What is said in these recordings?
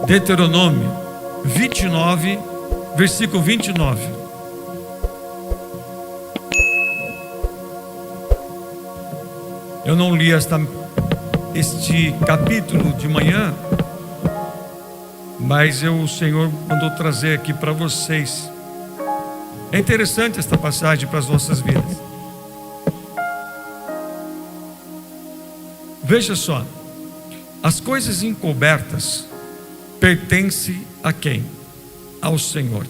Deuteronômio 29, versículo 29. Eu não li este capítulo de manhã, mas o Senhor mandou trazer aqui para vocês. É interessante esta passagem para as nossas vidas. Veja só, as coisas encobertas pertencem a quem? Ao Senhor.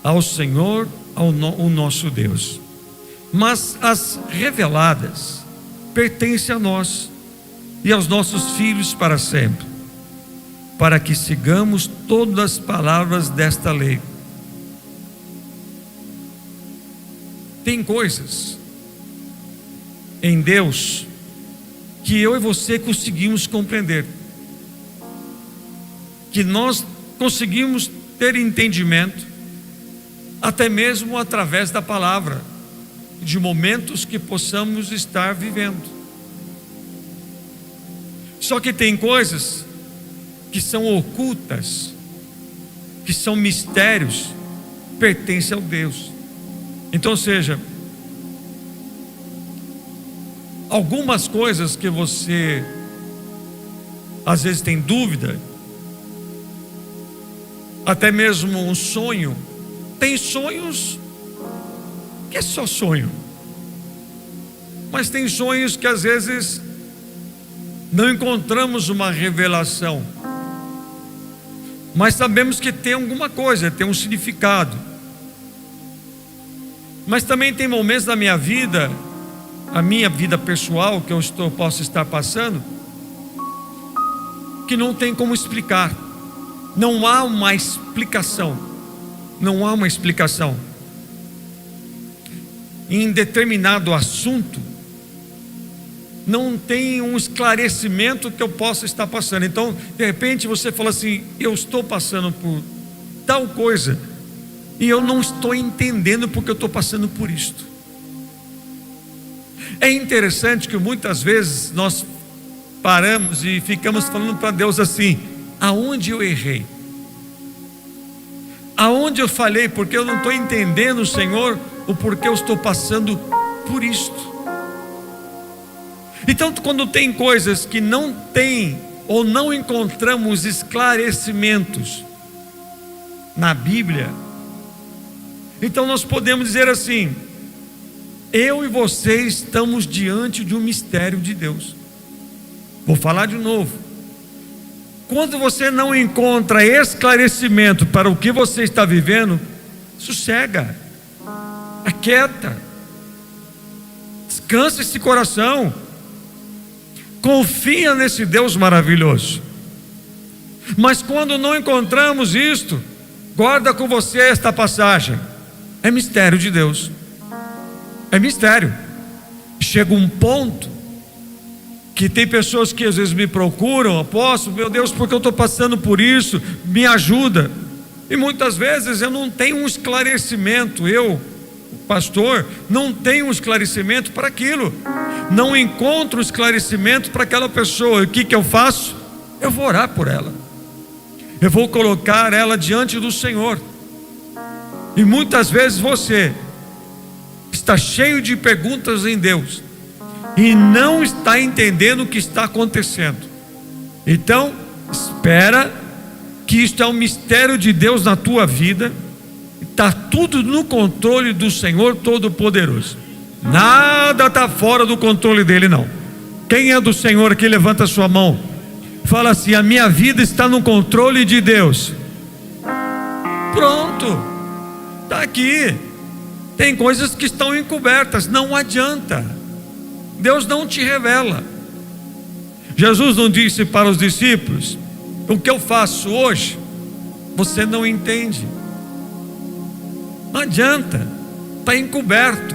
Ao Senhor, o nosso Deus. Mas as reveladas pertencem a nós e aos nossos filhos para sempre, para que sigamos todas as palavras desta lei. Tem coisas em Deus que eu e você conseguimos compreender, que nós conseguimos ter entendimento, até mesmo através da palavra, de momentos que possamos estar vivendo. Só que tem coisas que são ocultas, que são mistérios, pertencem ao Deus. Então, seja, algumas coisas que você às vezes tem dúvida, até mesmo um sonho. Tem sonhos que é só sonho, mas tem sonhos que às vezes não encontramos uma revelação, mas sabemos que tem alguma coisa, tem um significado. Mas também tem momentos da minha vida, a minha vida pessoal, que eu posso estar passando, que não tem como explicar. Não há uma explicação. Não há uma explicação. Em determinado assunto, não tem um esclarecimento que eu possa estar passando. Então, de repente você fala assim: eu estou passando por tal coisa e eu não estou entendendo porque eu estou passando por isto. É interessante que muitas vezes nós paramos e ficamos falando para Deus assim: aonde eu errei? Aonde eu falhei? Porque eu não estou entendendo, Senhor, o porquê eu estou passando por isto. Então, quando tem coisas que não tem ou não encontramos esclarecimentos na Bíblia, então nós podemos dizer assim: eu e você estamos diante de um mistério de Deus. Vou falar de novo. Quando você não encontra esclarecimento para o que você está vivendo, sossega, aquieta, descansa esse coração, confia nesse Deus maravilhoso. Mas quando não encontramos isto, guarda com você esta passagem. É mistério de Deus. É mistério. Chega um ponto que tem pessoas que às vezes me procuram: apóstolo, meu Deus, porque eu estou passando por isso, me ajuda. E muitas vezes eu não tenho um esclarecimento, eu, pastor, não tenho um esclarecimento para aquilo, não encontro um esclarecimento para aquela pessoa. E o que eu faço? Eu vou orar por ela, eu vou colocar ela diante do Senhor. E muitas vezes você está cheio de perguntas em Deus e não está entendendo o que está acontecendo. Então, espera, que isto é um mistério de Deus na tua vida. Está tudo no controle do Senhor Todo-Poderoso. Nada está fora do controle dele, não. Quem é do Senhor aqui, levanta a sua mão. Fala assim: a minha vida está no controle de Deus. Pronto, está aqui. Tem coisas que estão encobertas, não adianta, Deus não te revela. Jesus não disse para os discípulos: o que eu faço hoje, você não entende. Não adianta, está encoberto,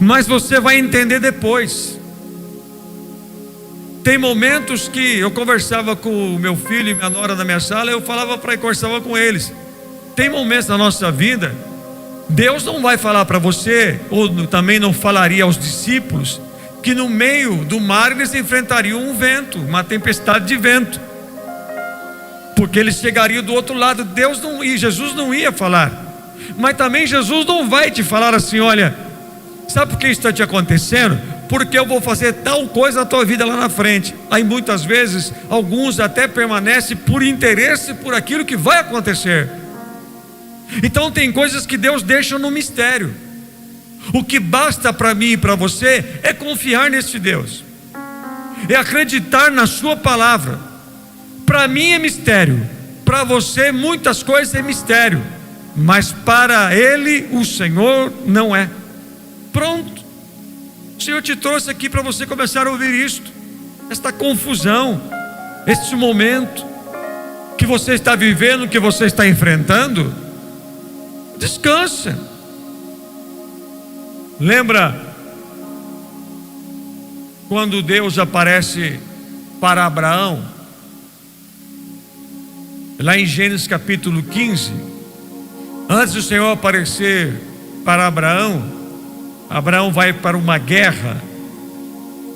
mas você vai entender depois. Tem momentos que eu conversava com o meu filho e minha nora na minha sala, eu falava para ele, conversava com eles. Tem momentos na nossa vida, Deus não vai falar para você, ou também não falaria aos discípulos, que no meio do mar eles enfrentariam um vento, uma tempestade de vento. porque eles chegariam do outro lado. Jesus não ia falar. Mas também Jesus não vai te falar assim: olha, sabe por que isso está te acontecendo? Porque eu vou fazer tal coisa na tua vida lá na frente. Aí muitas vezes, alguns até permanecem por interesse por aquilo que vai acontecer. Então tem coisas que Deus deixa no mistério. O que basta para mim e para você é confiar nesse Deus, é acreditar na sua palavra. Para mim é mistério, para você muitas coisas é mistério, mas para Ele, o Senhor, não é. Pronto. O Senhor te trouxe aqui para você começar a ouvir isto, esta confusão, este momento que você está vivendo, que você está enfrentando. Descansa. Lembra quando Deus aparece para Abraão, lá em Gênesis capítulo 15, antes do Senhor aparecer para Abraão, Abraão vai para uma guerra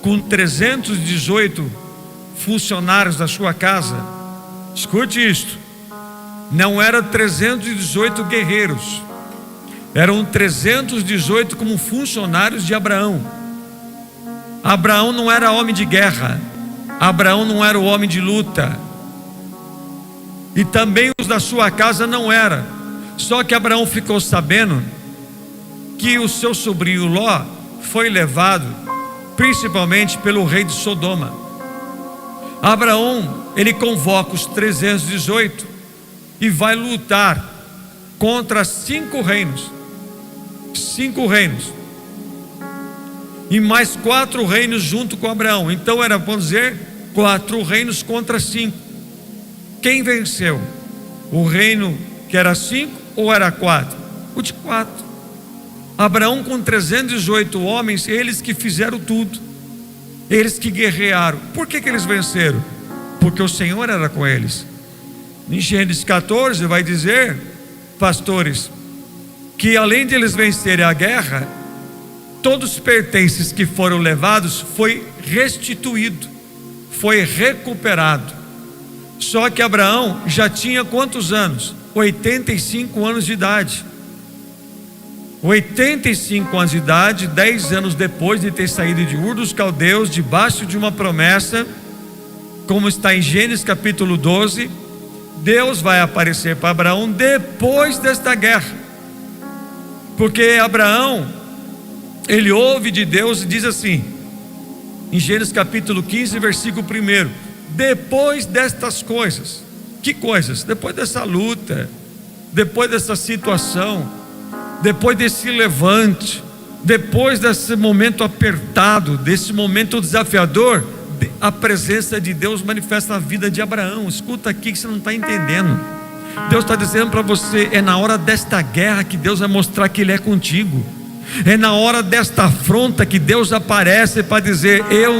com 318 funcionários da sua casa. Escute isto: não eram 318 guerreiros, eram 318 como funcionários de Abraão. Abraão não era homem de guerra, Abraão não era o homem de luta, e também os da sua casa não era. Só que Abraão ficou sabendo que o seu sobrinho Ló foi levado principalmente pelo rei de Sodoma. Abraão, ele convoca os 318 e vai lutar contra 5 reinos, e mais 4 reinos junto com Abraão. Então era, vamos dizer, 4 reinos contra 5. Quem venceu? O reino que era 5 ou era 4? O de 4. Abraão com 318 homens, eles que fizeram tudo, eles que guerrearam. Por que eles venceram? Porque o Senhor era com eles. Em Gênesis 14 vai dizer, pastores, que além de eles vencerem a guerra, todos os pertences que foram levados foi restituído, foi recuperado. Só que Abraão já tinha quantos anos? 85 anos de idade. 85 anos de idade, 10 anos depois de ter saído de Ur dos Caldeus, debaixo de uma promessa, como está em Gênesis capítulo 12, Deus vai aparecer para Abraão depois desta guerra. Porque Abraão, ele ouve de Deus e diz assim, em Gênesis capítulo 15, versículo 1: depois destas coisas. Que coisas? Depois dessa luta, depois dessa situação, depois desse levante, depois desse momento apertado, desse momento desafiador, a presença de Deus manifesta na vida de Abraão. Escuta aqui que você não está entendendo. Deus está dizendo para você: é na hora desta guerra que Deus vai mostrar que Ele é contigo. É na hora desta afronta que Deus aparece para dizer: eu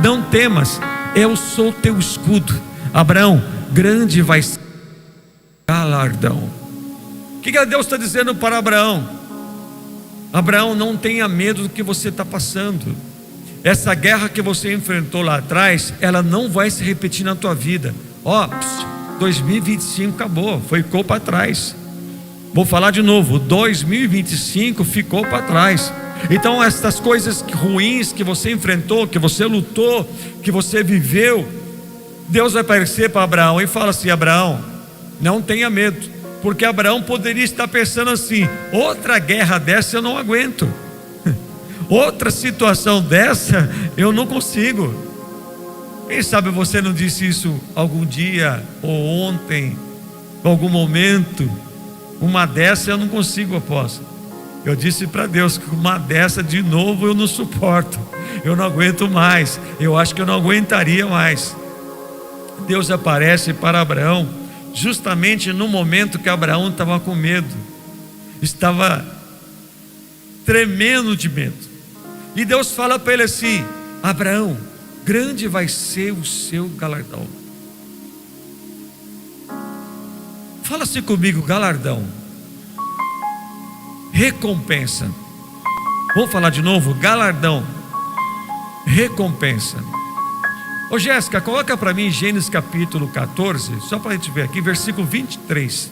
não temas, eu sou teu escudo. Abraão, grande vai ser o galardão. O que Deus está dizendo para Abraão? Abraão, não tenha medo do que você está passando. Essa guerra que você enfrentou lá atrás, ela não vai se repetir na tua vida. 2025 acabou, ficou para trás. Vou falar de novo, 2025 ficou para trás. Então essas coisas ruins que você enfrentou, que você lutou, que você viveu, Deus vai aparecer para Abraão e fala assim: Abraão, não tenha medo. Porque Abraão poderia estar pensando assim: outra guerra dessa eu não aguento, outra situação dessa eu não consigo. Quem sabe você não disse isso algum dia, ou ontem, em algum momento: uma dessa eu não consigo, apóstolo. Eu disse para Deus que uma dessa de novo eu não suporto, eu não aguento mais, eu acho que eu não aguentaria mais. Deus aparece para Abraão justamente no momento que Abraão estava com medo, estava tremendo de medo, e Deus fala para ele assim: Abraão, grande vai ser o seu galardão. Fala assim comigo: galardão, recompensa. Vou falar de novo: galardão, recompensa. Ô Jéssica, coloca para mim Gênesis capítulo 14, só para a gente ver aqui, versículo 23.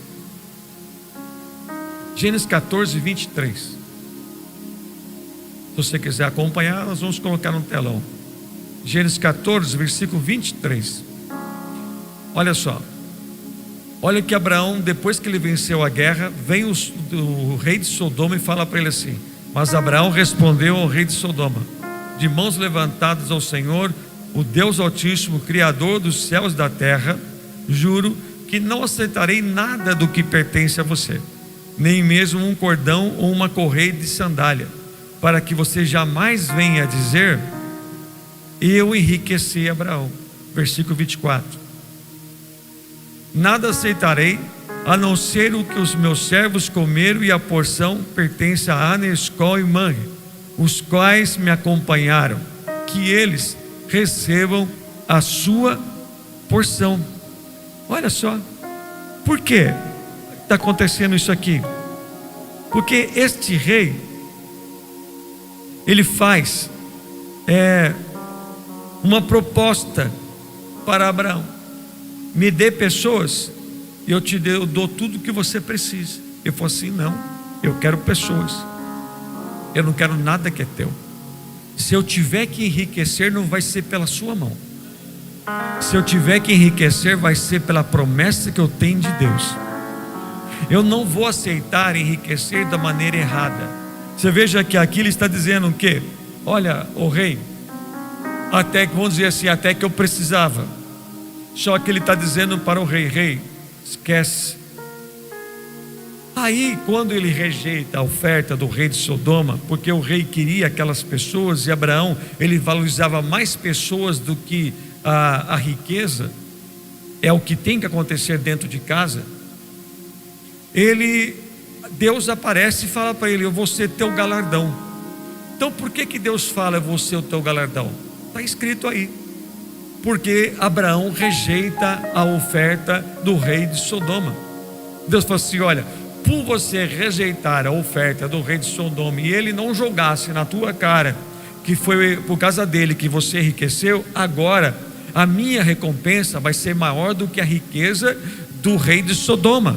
Gênesis 14, 23. Se você quiser acompanhar, nós vamos colocar no telão. Gênesis 14, versículo 23. Olha só. Olha que Abraão, depois que ele venceu a guerra, vem o rei de Sodoma e fala para ele assim: mas Abraão respondeu ao rei de Sodoma, de mãos levantadas ao Senhor, o Deus Altíssimo, Criador dos céus e da terra, juro que não aceitarei nada do que pertence a você, nem mesmo um cordão ou uma correia de sandália, para que você jamais venha a dizer: eu enriqueci Abraão. Versículo 24. Nada aceitarei, a não ser o que os meus servos comeram, e a porção pertence a Ana, Escol e Manre, os quais me acompanharam, que eles recebam a sua porção. Olha só, por que está acontecendo isso aqui? Porque este rei, ele faz uma proposta para Abraão: me dê pessoas e eu dou tudo que você precisa. Ele falou assim: não, eu quero pessoas, eu não quero nada que é teu. Se eu tiver que enriquecer, não vai ser pela sua mão. Se eu tiver que enriquecer, vai ser pela promessa que eu tenho de Deus. Eu não vou aceitar enriquecer da maneira errada. Você veja que aqui ele está dizendo o quê? Olha, o rei, até que, vamos dizer assim, até que eu precisava. Só que ele está dizendo para o rei: rei, esquece. Aí, quando ele rejeita a oferta do rei de Sodoma, porque o rei queria aquelas pessoas, e Abraão, ele valorizava mais pessoas do que a riqueza, é o que tem que acontecer dentro de casa. Deus aparece e fala para ele: eu vou ser teu galardão. Então por que Deus fala: eu vou ser o teu galardão? Está escrito aí. Porque Abraão rejeita a oferta do rei de Sodoma. Deus falou assim: olha, por você rejeitar a oferta do rei de Sodoma, e ele não jogasse na tua cara que foi por causa dele que você enriqueceu, agora a minha recompensa vai ser maior do que a riqueza do rei de Sodoma.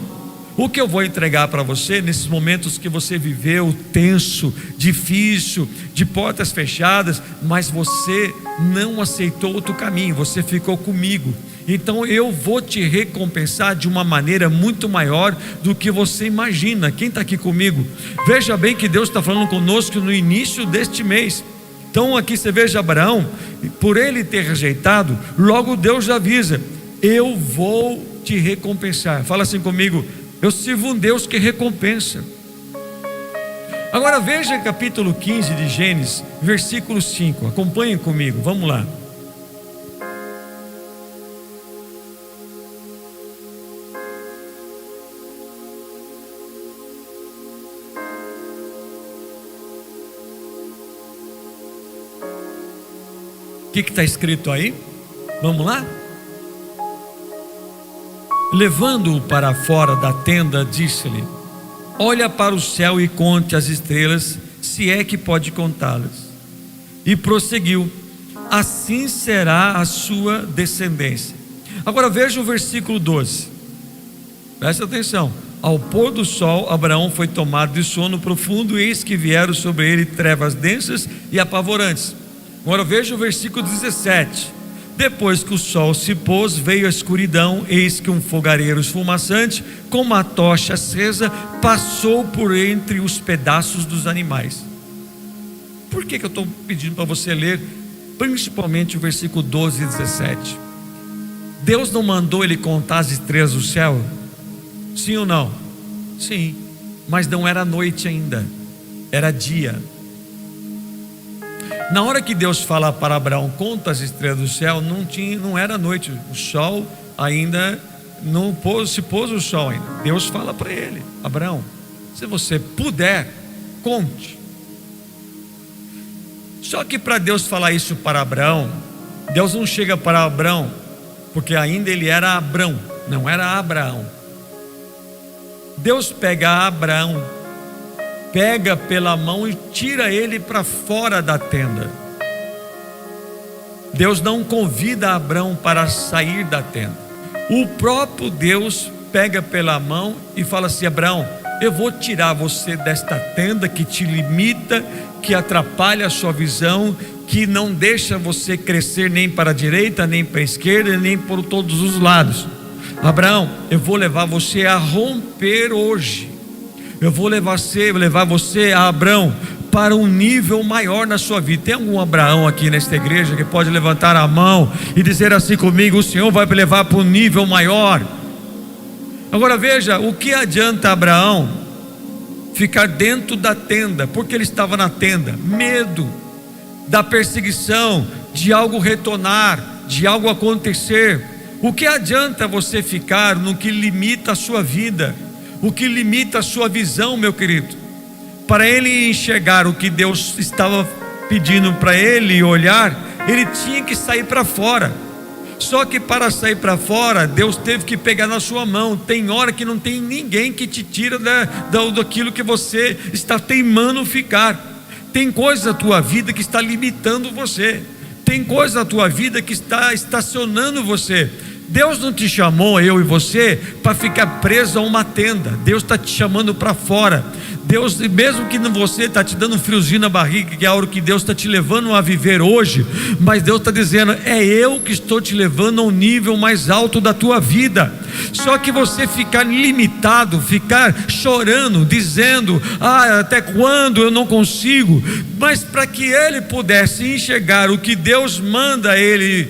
O que eu vou entregar para você nesses momentos que você viveu tenso, difícil, de portas fechadas, mas você não aceitou outro caminho, você ficou comigo. Então eu vou te recompensar de uma maneira muito maior do que você imagina. Quem está aqui comigo? Veja bem que Deus está falando conosco no início deste mês. Então aqui você veja Abraão, por ele ter rejeitado, logo Deus já avisa: eu vou te recompensar. Fala assim comigo: eu sirvo um Deus que recompensa. Agora veja capítulo 15 de Gênesis, versículo 5. Acompanhem comigo, vamos lá. O que está escrito aí? Vamos lá? Levando-o para fora da tenda, disse-lhe: olha para o céu e conte as estrelas, se é que pode contá-las. E prosseguiu: assim será a sua descendência. Agora veja o versículo 12. Presta atenção. Ao pôr do sol, Abraão foi tomado de sono profundo, e eis que vieram sobre ele trevas densas e apavorantes. Agora veja o versículo 17. Depois que o sol se pôs, veio a escuridão, eis que um fogareiro esfumaçante, com uma tocha acesa, passou por entre os pedaços dos animais. Por que eu estou pedindo para você ler principalmente o versículo 12 e 17? Deus não mandou ele contar as estrelas do céu? Sim ou não? Sim, mas não era noite ainda, era dia. Na hora que Deus fala para Abraão: conta as estrelas do céu, não era noite, o sol ainda não se pôs o sol ainda. Deus fala para ele: Abraão, se você puder, conte. Só que para Deus falar isso para Abraão, Deus não chega para Abraão, porque ainda ele era Abrão, não era Abraão. Deus pega Abraão, pega pela mão e tira ele para fora da tenda. Deus não convida Abrão para sair da tenda. O próprio Deus pega pela mão e fala assim: Abrão, eu vou tirar você desta tenda que te limita, que atrapalha a sua visão, que não deixa você crescer nem para a direita, nem para a esquerda, nem por todos os lados. Abraão, eu vou levar você a romper hoje. Eu vou levar você, Abraão, para um nível maior na sua vida. Tem algum Abraão aqui nesta igreja que pode levantar a mão e dizer assim comigo: o Senhor vai me levar para um nível maior? Agora veja, o que adianta Abraão ficar dentro da tenda? Porque ele estava na tenda, medo da perseguição, de algo retornar, de algo acontecer. O que adianta você ficar no que limita a sua vida, o que limita a sua visão, meu querido? Para ele enxergar o que Deus estava pedindo para ele olhar, ele tinha que sair para fora. Só que para sair para fora, Deus teve que pegar na sua mão. Tem hora que não tem ninguém que te tira daquilo que você está teimando ficar. Tem coisa na tua vida que está limitando você. Tem coisa na tua vida que está estacionando você. Deus não te chamou, eu e você, para ficar preso a uma tenda. Deus está te chamando para fora. Deus, mesmo que você está te dando um friozinho na barriga, que é algo que Deus está te levando a viver hoje, mas Deus está dizendo: é eu que estou te levando a um nível mais alto da tua vida. Só que você ficar limitado, ficar chorando, dizendo: até quando eu não consigo? Mas para que ele pudesse enxergar o que Deus manda ele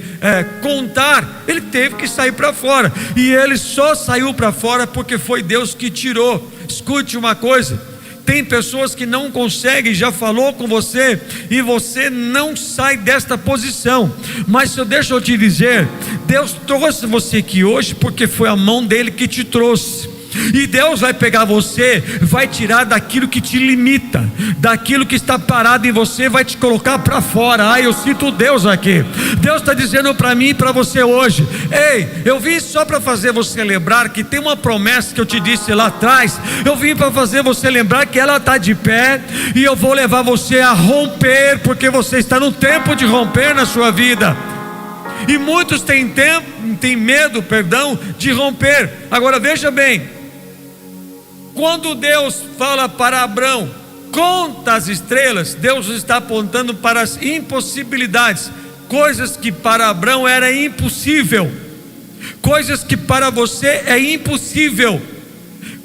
contar, ele teve que sair para fora. E ele só saiu para fora porque foi Deus que tirou. Escute uma coisa: tem pessoas que não conseguem, já falou com você, e você não sai desta posição. Mas deixa eu te dizer, Deus trouxe você aqui hoje porque foi a mão dele que te trouxe. E Deus vai pegar você, vai tirar daquilo que te limita, daquilo que está parado em você, vai te colocar para fora. Eu sinto Deus aqui. Deus está dizendo para mim e para você hoje: ei, eu vim só para fazer você lembrar que tem uma promessa que eu te disse lá atrás. Eu vim para fazer você lembrar que ela está de pé, e eu vou levar você a romper, porque você está no tempo de romper na sua vida. E muitos têm medo, de romper. Agora veja bem, quando Deus fala para Abrão: conta as estrelas, Deus está apontando para as impossibilidades, coisas que para Abrão era impossível, coisas que para você é impossível,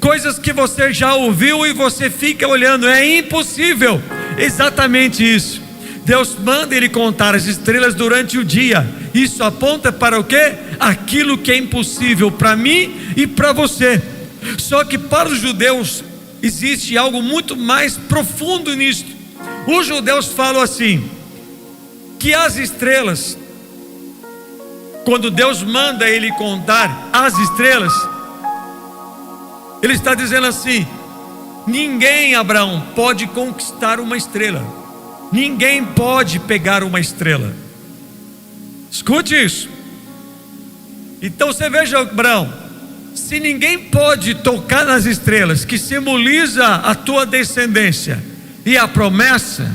coisas que você já ouviu e você fica olhando, é impossível. Exatamente isso. Deus manda ele contar as estrelas durante o dia. Isso aponta para o quê? Aquilo que é impossível para mim e para você. Só que para os judeus existe algo muito mais profundo nisso. Os judeus falam assim, que as estrelas, quando Deus manda ele contar as estrelas, ele está dizendo assim: ninguém, Abraão, pode conquistar uma estrela, ninguém pode pegar uma estrela. Escute isso. Então você veja, Abraão, se ninguém pode tocar nas estrelas, que simboliza a tua descendência e a promessa,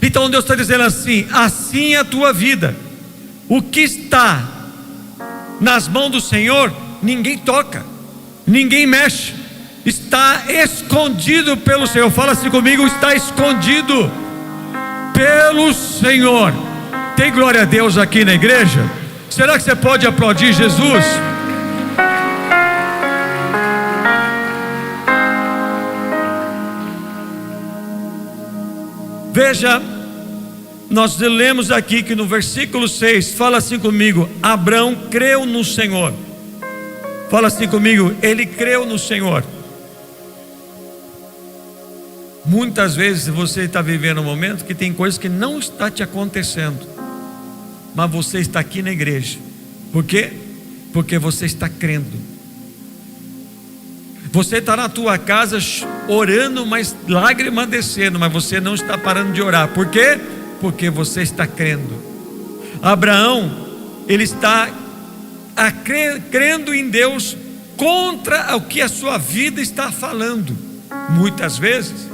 então Deus está dizendo assim: assim é a tua vida. O que está nas mãos do Senhor, ninguém toca, ninguém mexe, está escondido pelo Senhor. Fala assim comigo: está escondido pelo Senhor. Tem glória a Deus aqui na igreja? Será que você pode aplaudir Jesus? Veja, nós lemos aqui que no versículo 6 fala assim comigo: Abrão creu no Senhor. Fala assim comigo: ele creu no Senhor. Muitas vezes você está vivendo um momento que tem coisas que não está te acontecendo, mas você está aqui na igreja. Por quê? Porque você está crendo. Você está na tua casa orando, mas lágrima descendo, mas você não está parando de orar. Por quê? Porque você está crendo. Abraão, ele está crendo em Deus contra o que a sua vida está falando. Muitas vezes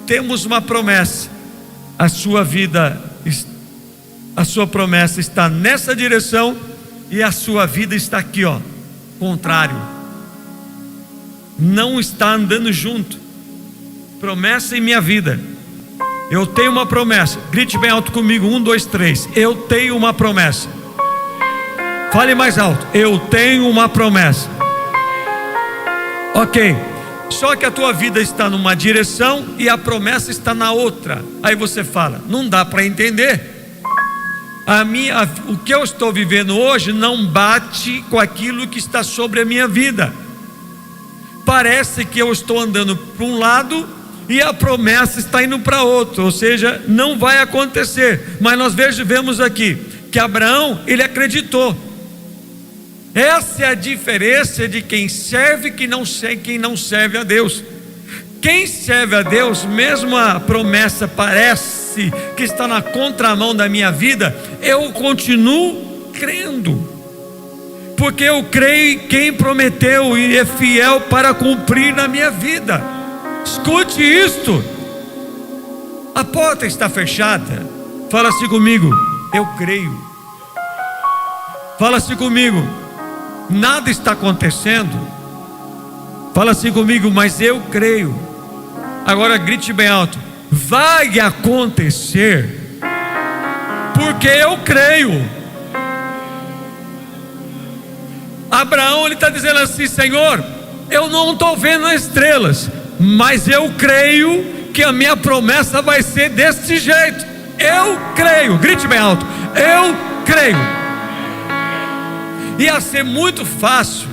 temos uma promessa, a sua vida a sua promessa está nessa direção e a sua vida está aqui, ó, contrário. Não está andando junto. Promessa em minha vida. Eu tenho uma promessa. Grite bem alto comigo. 1, 2, 3. Eu tenho uma promessa. Fale mais alto. Eu tenho uma promessa. Ok. Só que a tua vida está numa direção e a promessa está na outra. Aí você fala, não dá para entender. O que eu estou vivendo hoje não bate com aquilo que está sobre a minha vida. Parece que eu estou andando para um lado e a promessa está indo para outro, ou seja, não vai acontecer. Mas nós vemos aqui que Abraão, ele acreditou. Essa é a diferença de quem serve e quem não serve a Deus. Quem serve a Deus, mesmo a promessa parece que está na contramão da minha vida, eu continuo crendo, porque eu creio em quem prometeu e é fiel para cumprir na minha vida. Escute isto. A porta está fechada. Fala assim comigo, eu creio. Fala assim comigo, nada está acontecendo. Fala assim comigo, mas eu creio. Agora grite bem alto, vai acontecer, porque eu creio. Abraão, ele está dizendo assim, Senhor, eu não estou vendo as estrelas, mas eu creio que a minha promessa vai ser desse jeito. Eu creio, grite bem alto, eu creio. Ia ser muito fácil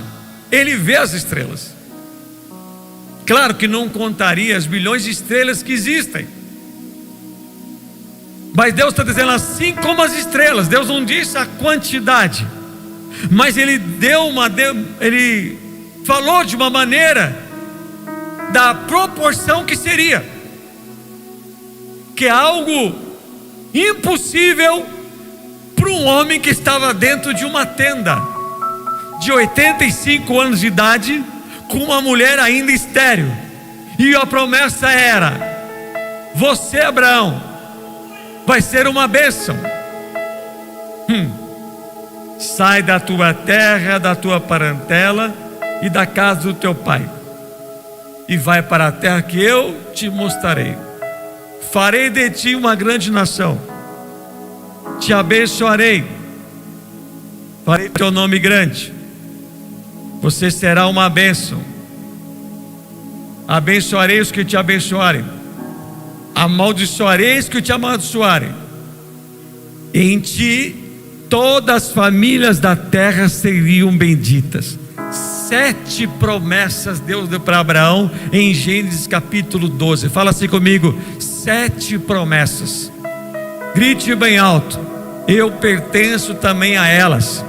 ele ver as estrelas. Claro que não contaria as bilhões de estrelas que existem, mas Deus está dizendo assim como as estrelas. Deus não disse a quantidade, mas Ele Ele falou de uma maneira da proporção que seria, que é algo impossível para um homem que estava dentro de uma tenda, de 85 anos de idade, com uma mulher ainda estéril, e a promessa era: você, Abraão, vai ser uma bênção. Sai da tua terra, da tua parentela e da casa do teu pai, e vai para a terra que eu te mostrarei. Farei de ti uma grande nação, te abençoarei, farei teu nome grande, você será uma bênção. Abençoarei os que te abençoarem, amaldiçoarei os que te amaldiçoarem. Em ti todas as famílias da terra seriam benditas. 7 promessas Deus deu para Abraão em Gênesis capítulo 12. Fala assim comigo, 7 promessas. Grite bem alto, eu pertenço também a elas.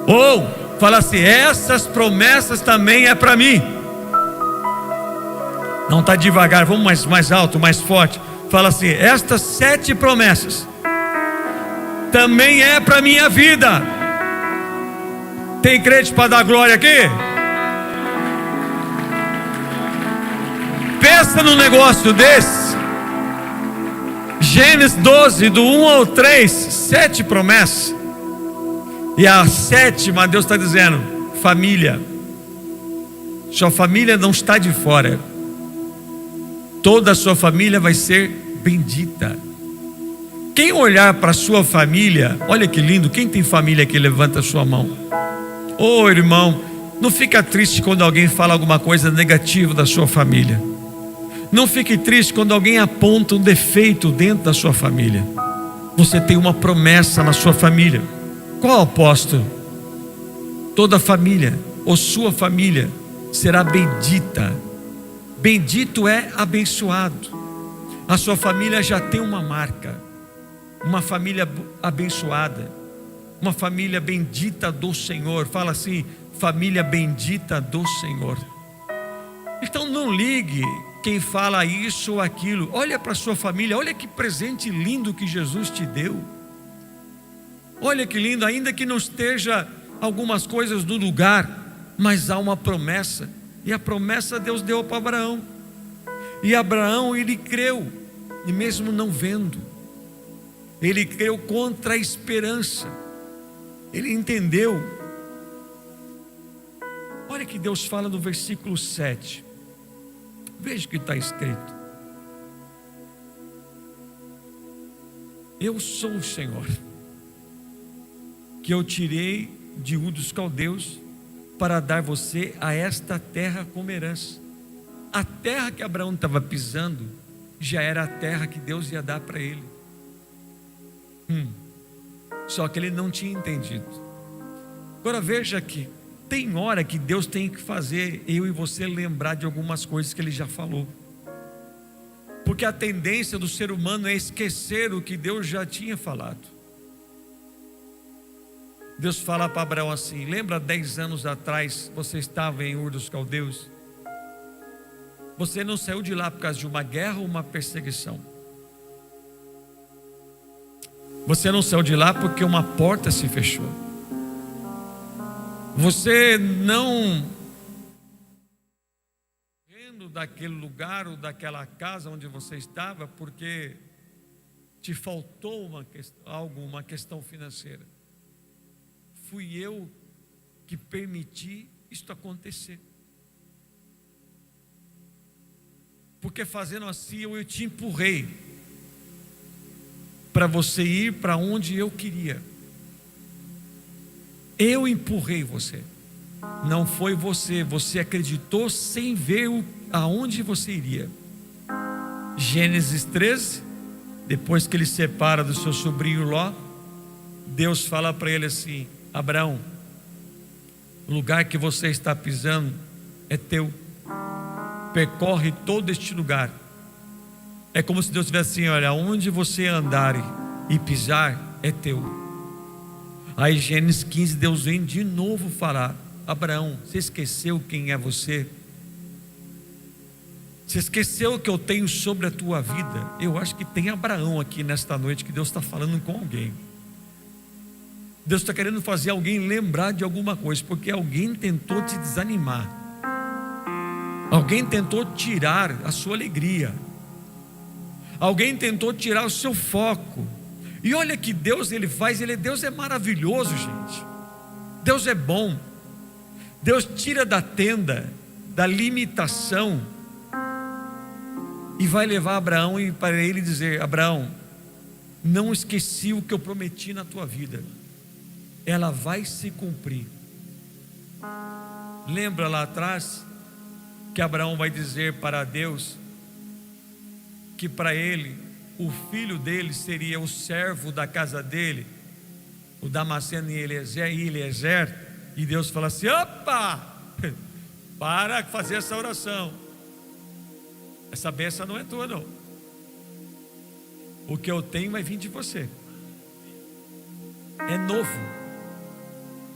Ou fala assim, essas promessas também é para mim. Não está devagar, vamos mais alto, mais forte. Fala assim, estas 7 promessas também é para minha vida. Tem crente para dar glória aqui? Pensa num negócio desse. Gênesis 12, do 1 ao 3, 7 promessas. E a 7ª, Deus está dizendo, família. Sua família não está de fora. Toda a sua família vai ser bendita. Quem olhar para a sua família, olha que lindo, quem tem família aqui, levanta a sua mão. Ô irmão, não fica triste quando alguém fala alguma coisa negativa da sua família. Não fique triste quando alguém aponta um defeito dentro da sua família. Você tem uma promessa na sua família. Qual apóstolo? Toda família, ou sua família, será bendita. Bendito é abençoado. A sua família já tem uma marca. Uma família abençoada. Uma família bendita do Senhor. Fala assim, família bendita do Senhor. Então não ligue quem fala isso ou aquilo. Olha para a sua família, olha que presente lindo que Jesus te deu. Olha que lindo, ainda que não esteja algumas coisas no lugar, mas há uma promessa. E a promessa Deus deu para Abraão. E Abraão, ele creu, e mesmo não vendo, Ele creu contra a esperança. Ele entendeu. Olha que Deus fala no versículo 7. Veja o que está escrito. Eu sou o Senhor, que eu tirei de Ur dos Caldeus para dar você a esta terra como herança. A terra que Abraão estava pisando já era a terra que Deus ia dar para ele. Só que ele não tinha entendido. Agora veja aqui, tem hora que Deus tem que fazer eu e você lembrar de algumas coisas que Ele já falou. Porque a tendência do ser humano é esquecer o que Deus já tinha falado. Deus fala para Abraão assim: lembra 10 anos atrás você estava em Ur dos Caldeus? Você não saiu de lá por causa de uma guerra ou uma perseguição. Você não saiu de lá porque uma porta se fechou. Você não saiu daquele lugar ou daquela casa onde você estava porque te faltou uma questão financeira. Fui eu que permiti isto acontecer. Porque fazendo assim eu te empurrei para você ir para onde eu queria. Eu empurrei você. Não foi você. Você acreditou sem ver aonde você iria. Gênesis 13, depois que ele separa do seu sobrinho Ló, Deus fala para ele assim: Abraão, o lugar que você está pisando é teu. Percorre todo este lugar. É como se Deus tivesse assim: olha, onde você andar e pisar é teu. Aí Gênesis 15, Deus vem de novo falar: Abraão, você esqueceu quem é você? Você esqueceu o que eu tenho sobre a tua vida? Eu acho que tem Abraão aqui nesta noite que Deus está falando com alguém. Deus está querendo fazer alguém lembrar de alguma coisa, porque alguém tentou te desanimar. Alguém tentou tirar a sua alegria. Alguém tentou tirar o seu foco. E olha que Deus ele faz, Deus é maravilhoso, gente. Deus é bom. Deus tira da tenda, da limitação, e vai levar Abraão e para ele dizer: Abraão, não esqueci o que eu prometi na tua vida. Ela vai se cumprir. Lembra lá atrás que Abraão vai dizer para Deus que para ele o filho dele seria o servo da casa dele, o Damasceno e Eliezer, e Deus fala assim: opa, para fazer essa oração, essa bênção não é tua não, o que eu tenho vai vir de você, é novo.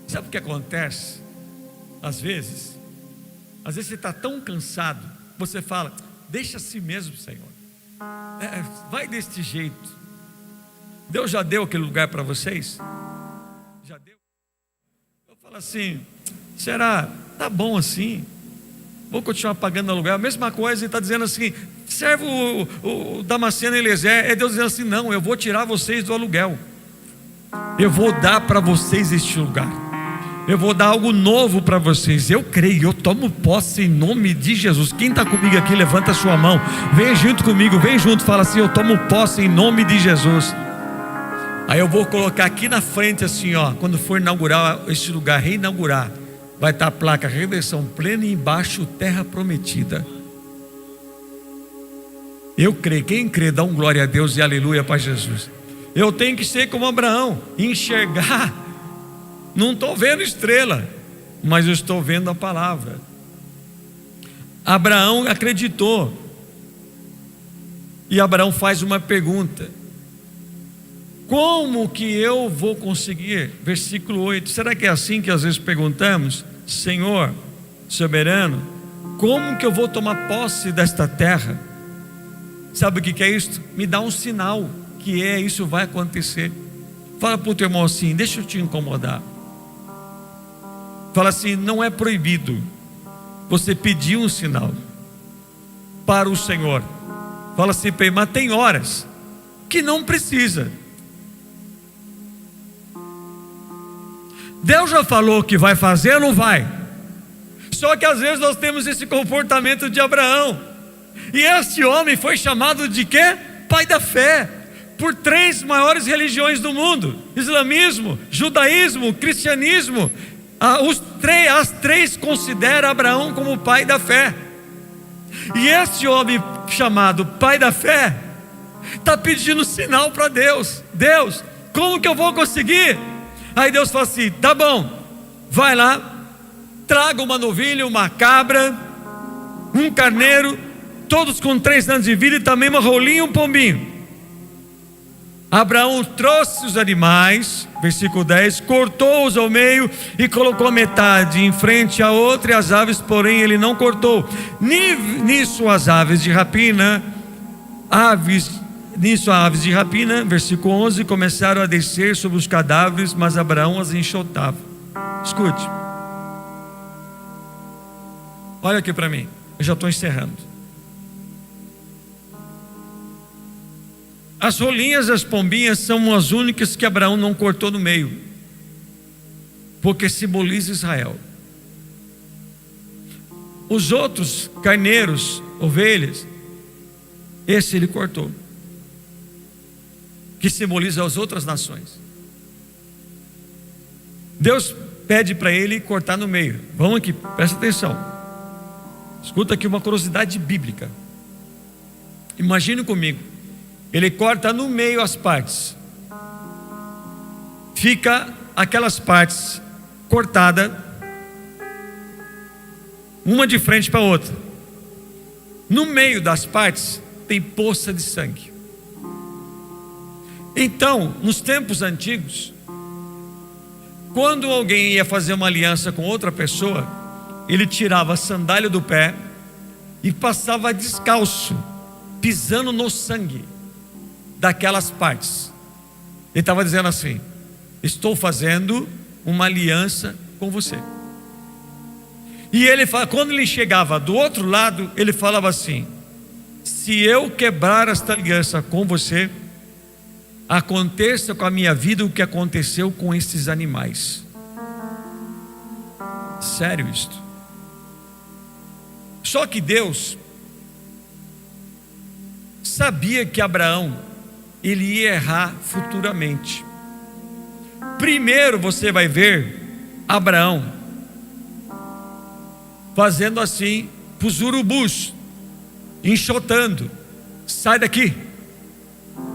Sabe o que acontece? Às vezes você está tão cansado, você fala: deixa assim mesmo, Senhor, vai deste jeito. Deus já deu aquele lugar para vocês? Já deu? Eu falo assim: será? Tá bom assim? Vou continuar pagando aluguel? A mesma coisa, ele está dizendo assim: serve o Damasceno e Eliezer. É Deus dizendo assim: não, eu vou tirar vocês do aluguel. Eu vou dar para vocês este lugar. Eu vou dar algo novo para vocês. Eu creio, eu tomo posse em nome de Jesus. Quem está comigo aqui, levanta a sua mão. Vem junto comigo, vem junto. Fala assim: eu tomo posse em nome de Jesus. Aí eu vou colocar aqui na frente assim, ó, quando for inaugurar este lugar, reinaugurar, vai estar a placa redenção plena e embaixo terra prometida. Eu creio. Quem crê, dá um glória a Deus e aleluia para Jesus. Eu tenho que ser como Abraão, enxergar. Não estou vendo estrela, mas eu estou vendo a palavra. Abraão acreditou. E Abraão faz uma pergunta: como que eu vou conseguir? Versículo 8. Será que é assim que às vezes perguntamos? Senhor soberano, como que eu vou tomar posse desta terra? Sabe o que é isso? Me dá um sinal que isso vai acontecer. Fala para o teu irmão assim: deixa eu te incomodar. Fala assim: não é proibido você pedir um sinal para o Senhor. Fala assim para ele: mas tem horas que não precisa. Deus já falou que vai fazer ou não vai? Só que às vezes nós temos esse comportamento de Abraão. E este homem foi chamado de quê? Pai da fé, por 3 maiores religiões do mundo: islamismo, judaísmo, cristianismo. As três consideram Abraão como o pai da fé. E este homem chamado pai da fé está pedindo sinal para Deus. Deus, como que eu vou conseguir? Aí Deus fala assim: tá bom, vai lá, traga uma novilha, uma cabra, um carneiro, todos com 3 anos de vida, e também uma rolinha e um pombinho. Abraão trouxe os animais, versículo 10, cortou-os ao meio e colocou metade em frente à outra, e as aves, porém, ele não cortou. Nisso as aves de rapina, versículo 11, começaram a descer sobre os cadáveres, mas Abraão as enxotava. Escute, olha aqui para mim, eu já estou encerrando. As rolinhas e as pombinhas são as únicas que Abraão não cortou no meio, porque simboliza Israel. Os outros carneiros, ovelhas, esse ele cortou, que simboliza as outras nações. Deus pede para ele cortar no meio. Vamos aqui, presta atenção, escuta aqui uma curiosidade bíblica. Imagine comigo, ele corta no meio as partes, fica aquelas partes cortadas, uma de frente para a outra. No meio das partes tem poça de sangue. Então, nos tempos antigos, quando alguém ia fazer uma aliança com outra pessoa, ele tirava a sandália do pé e passava descalço, pisando no sangue daquelas partes. Ele estava dizendo assim: estou fazendo uma aliança com você. E ele fala, quando ele chegava do outro lado, ele falava assim: se eu quebrar esta aliança com você, aconteça com a minha vida o que aconteceu com esses animais. Sério isto. Só que Deus sabia que Abraão, ele ia errar futuramente. Primeiro você vai ver Abraão fazendo assim para os urubus, enxotando: sai daqui,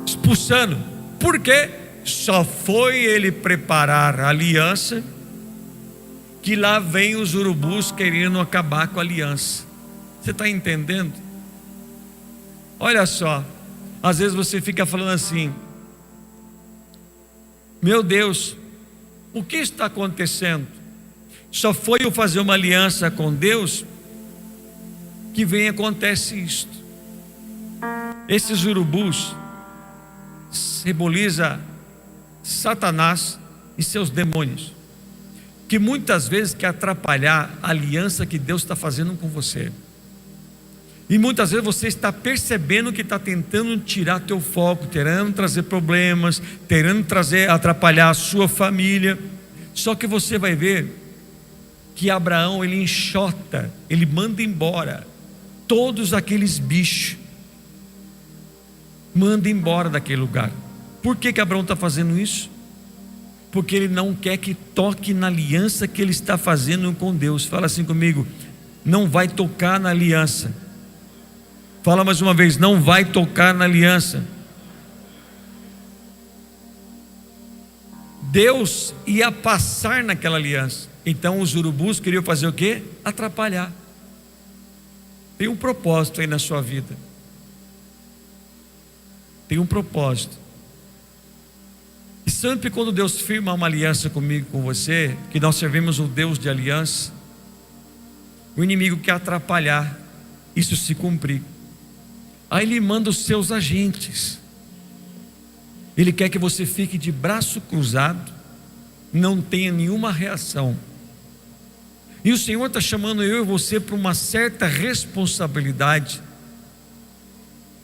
expulsando. Por quê? Só foi ele preparar a aliança, que lá vem os urubus querendo acabar com a aliança. Você está entendendo? Olha só, às vezes você fica falando assim: meu Deus, o que está acontecendo? Só foi eu fazer uma aliança com Deus que vem e acontece isto. Esses urubus simboliza Satanás e seus demônios, que muitas vezes quer atrapalhar a aliança que Deus está fazendo com você. E muitas vezes você está percebendo que está tentando tirar teu foco, querendo trazer problemas, querendo atrapalhar a sua família. Só que você vai ver que Abraão, ele enxota, ele manda embora todos aqueles bichos, manda embora daquele lugar. Por que Abraão está fazendo isso? Porque ele não quer que toque na aliança que ele está fazendo com Deus. Fala assim comigo: não vai tocar na aliança. Fala mais uma vez: não vai tocar na aliança. Deus ia passar naquela aliança. Então os urubus queriam fazer o quê? Atrapalhar. Tem um propósito aí na sua vida. Tem um propósito. E sempre quando Deus firma uma aliança comigo, com você, que nós servimos o Deus de aliança, o inimigo quer atrapalhar isso se cumprir. Aí ele manda os seus agentes. Ele quer que você fique de braço cruzado, não tenha nenhuma reação. E o Senhor está chamando eu e você para uma certa responsabilidade.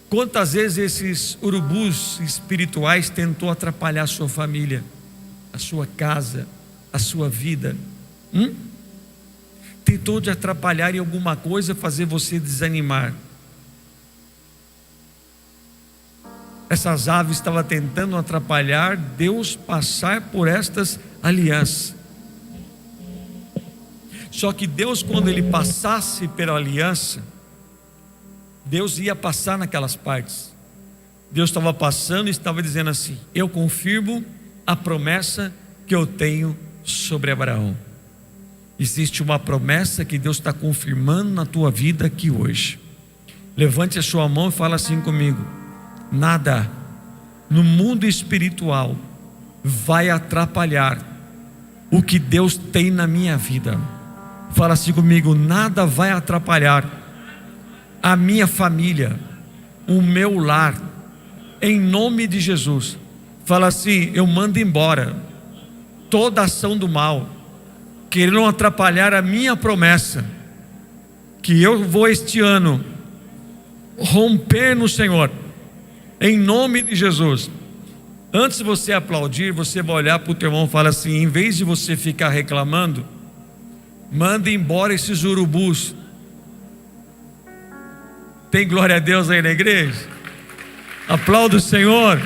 Quantas vezes esses urubus espirituais tentou atrapalhar a sua família, a sua casa, a sua vida? Tentou te atrapalhar em alguma coisa, fazer você desanimar? Essas aves estavam tentando atrapalhar Deus passar por estas alianças. Só que Deus, quando Ele passasse pela aliança, Deus ia passar naquelas partes. Deus estava passando e estava dizendo assim: eu confirmo a promessa que eu tenho sobre Abraão. Existe uma promessa que Deus está confirmando na tua vida aqui hoje. Levante a sua mão e fala assim comigo: nada no mundo espiritual vai atrapalhar o que Deus tem na minha vida. Fala assim comigo: nada vai atrapalhar a minha família, o meu lar, em nome de Jesus. Fala assim: eu mando embora toda ação do mal, querendo atrapalhar a minha promessa, que eu vou este ano romper no Senhor, em nome de Jesus. Antes de você aplaudir, você vai olhar para o teu irmão e fala assim: em vez de você ficar reclamando, manda embora esses urubus. Tem glória a Deus aí na igreja? Aplauda o Senhor.